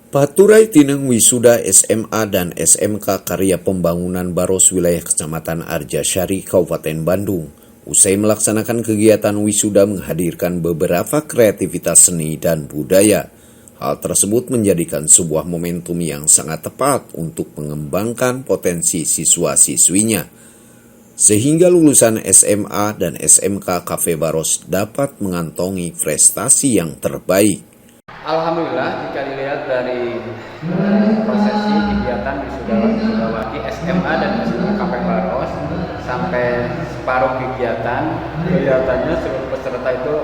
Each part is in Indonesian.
Paturai tineng wisuda SMA dan SMK Karya Pembangunan Baros wilayah Kecamatan Arjasari, Kabupaten Bandung. Usai melaksanakan kegiatan wisuda menghadirkan beberapa kreativitas seni dan budaya. Hal tersebut menjadikan sebuah momentum yang sangat tepat untuk mengembangkan potensi siswa-siswinya. Sehingga lulusan SMA dan SMK Cafe Baros dapat mengantongi prestasi yang terbaik. Alhamdulillah, jika dilihat dari prosesi kegiatan wisudawati SMA dan SMK Cafe Baros sampai separuh kegiatannya seluruh peserta itu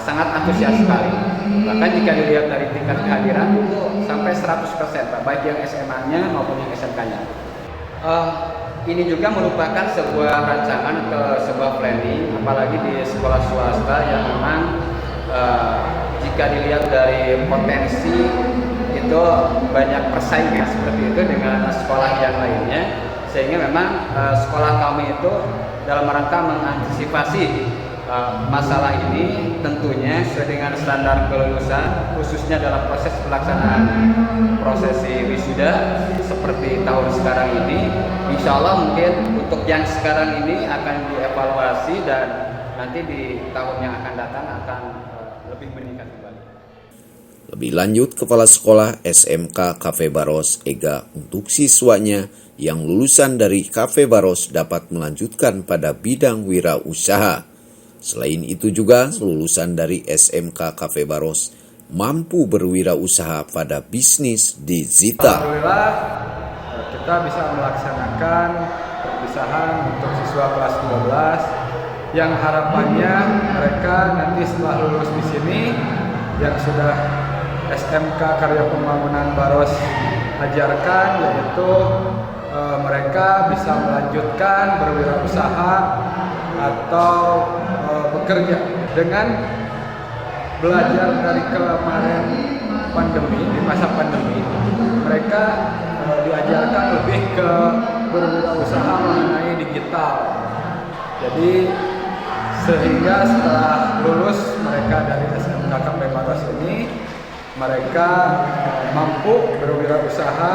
sangat antusias sekali. Bahkan jika dilihat dari tingkat kehadiran itu sampai 100%, baik yang SMA-nya maupun yang SMK-nya. Ini juga merupakan sebuah rancangan ke sebuah planning, apalagi di sekolah swasta yang memang jika dilihat dari potensi itu banyak persaingan seperti itu dengan sekolah yang lainnya, sehingga memang sekolah kami itu dalam rangka mengantisipasi masalah ini tentunya sesuai dengan standar kelulusan, khususnya dalam proses pelaksanaan prosesi wisuda seperti tahun sekarang ini. Insya Allah mungkin untuk yang sekarang ini akan dievaluasi dan nanti di tahun yang akan datang akan lebih meningkat kembali. Lebih lanjut, Kepala Sekolah SMK Cafe Baros Ega untuk siswanya yang lulusan dari Cafe Baros dapat melanjutkan pada bidang wirausaha. Selain itu juga lulusan dari SMK Cafe Baros mampu berwirausaha pada bisnis digital. Alhamdulillah kita bisa melaksanakan perpisahan untuk siswa kelas 12 yang harapannya mereka nanti setelah lulus di sini yang sudah SMK Karya Pembangunan Baros ajarkan, yaitu mereka bisa melanjutkan berwirausaha atau bekerja dengan belajar dari kemarin pandemi, di masa pandemi mereka diajarkan lebih ke berwirausaha mengenai digital. Jadi sehingga setelah lulus mereka dari SMK Cafe Baros ini mereka mampu berwirausaha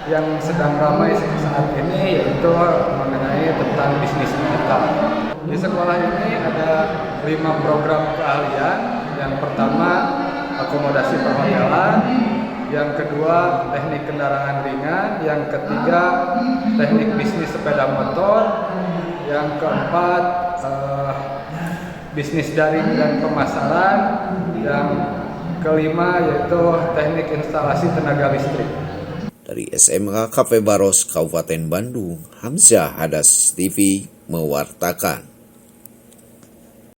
yang sedang ramai saat ini, yaitu mengenai tentang bisnis digital. Di sekolah ini ada 5 program keahlian. Yang pertama akomodasi perhotelan, yang kedua teknik kendaraan ringan, yang ketiga teknik bisnis sepeda motor, yang keempat bisnis daring dan pemasaran, yang kelima yaitu teknik instalasi tenaga listrik. Dari SMK Cafe Baros Kabupaten Bandung, Hamzah Hadas TV mewartakan.